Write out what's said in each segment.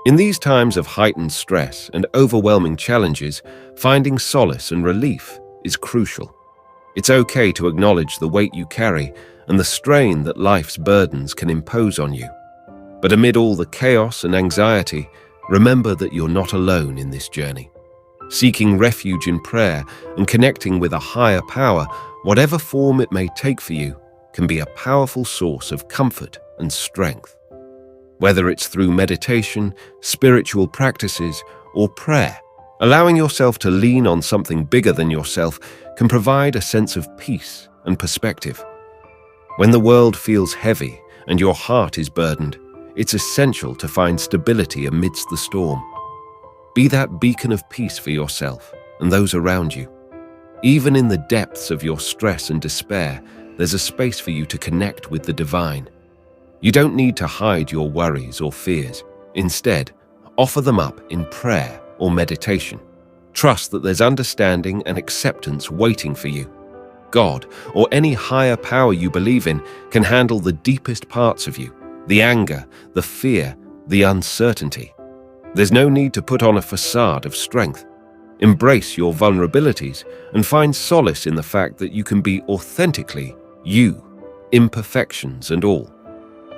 In these times of heightened stress and overwhelming challenges, finding solace and relief is crucial. It's okay to acknowledge the weight you carry and the strain that life's burdens can impose on you. But amid all the chaos and anxiety, remember that you're not alone in this journey. Seeking refuge in prayer and connecting with a higher power, whatever form it may take for you, can be a powerful source of comfort and strength. Whether it's through meditation, spiritual practices, or prayer, allowing yourself to lean on something bigger than yourself can provide a sense of peace and perspective. When the world feels heavy and your heart is burdened, it's essential to find stability amidst the storm. Be that beacon of peace for yourself and those around you. Even in the depths of your stress and despair, there's a space for you to connect with the divine. You don't need to hide your worries or fears. Instead, offer them up in prayer or meditation. Trust that there's understanding and acceptance waiting for you. God, or any higher power you believe in, can handle the deepest parts of you, the anger, the fear, the uncertainty. There's no need to put on a facade of strength. Embrace your vulnerabilities and find solace in the fact that you can be authentically you, imperfections and all.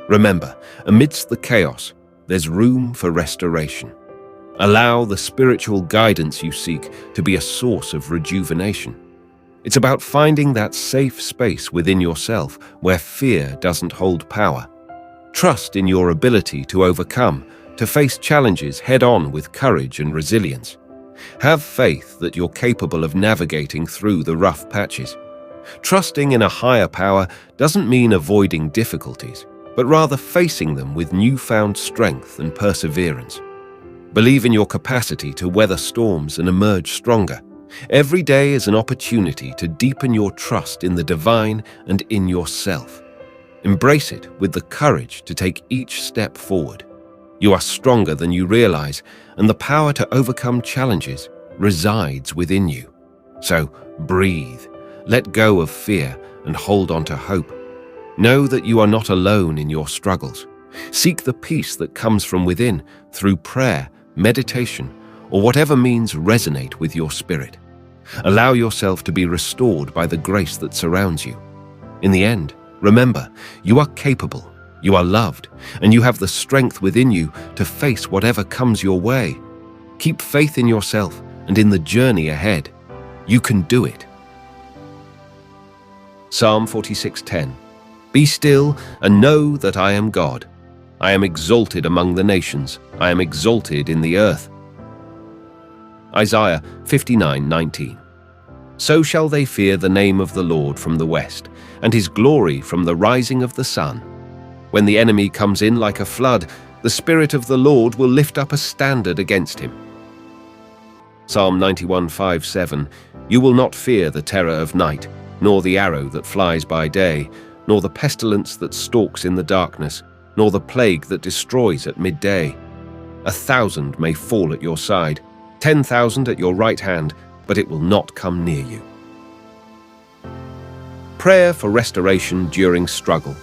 Remember, amidst the chaos, there's room for restoration. Allow the spiritual guidance you seek to be a source of rejuvenation. It's about finding that safe space within yourself where fear doesn't hold power. Trust in your ability to overcome, to face challenges head-on with courage and resilience. Have faith that you're capable of navigating through the rough patches. Trusting in a higher power doesn't mean avoiding difficulties, but rather facing them with newfound strength and perseverance. Believe in your capacity to weather storms and emerge stronger. Every day is an opportunity to deepen your trust in the divine and in yourself. Embrace it with the courage to take each step forward. You are stronger than you realize, and the power to overcome challenges resides within you. So breathe, let go of fear, and hold on to hope. Know that you are not alone in your struggles. Seek the peace that comes from within through prayer, meditation, or whatever means resonate with your spirit. Allow yourself to be restored by the grace that surrounds you. In the end, remember, you are capable, you are loved, and you have the strength within you to face whatever comes your way. Keep faith in yourself and in the journey ahead. You can do it. Psalm 46:10. Be still and know that I am God. I am exalted among the nations. I am exalted in the earth. Isaiah 59:19. So shall they fear the name of the Lord from the west, and his glory from the rising of the sun. When the enemy comes in like a flood, the Spirit of the Lord will lift up a standard against him. Psalm 91:5-7. You will not fear the terror of night, nor the arrow that flies by day, nor the pestilence that stalks in the darkness, nor the plague that destroys at midday. 1,000 may fall at your side, 10,000 at your right hand, but it will not come near you. Prayer for restoration during struggle.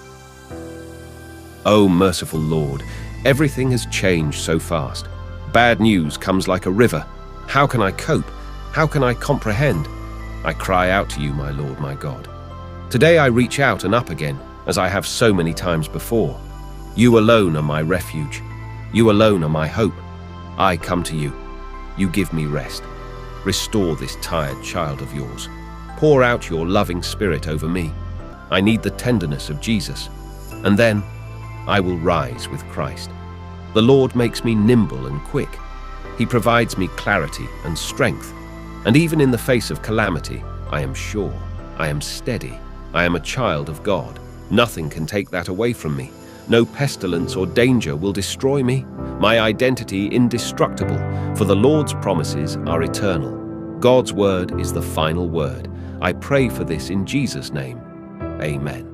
O merciful Lord, everything has changed so fast. Bad news comes like a river. How can I cope? How can I comprehend? I cry out to you, my Lord, my God. Today I reach out and up again, as I have so many times before. You alone are my refuge. You alone are my hope. I come to you. You give me rest. Restore this tired child of yours. Pour out your loving spirit over me. I need the tenderness of Jesus. And then I will rise with Christ. The Lord makes me nimble and quick. He provides me clarity and strength. And even in the face of calamity, I am sure, I am steady, I am a child of God. Nothing can take that away from me. No pestilence or danger will destroy me. My identity indestructible, for the Lord's promises are eternal. God's word is the final word. I pray for this in Jesus' name. Amen.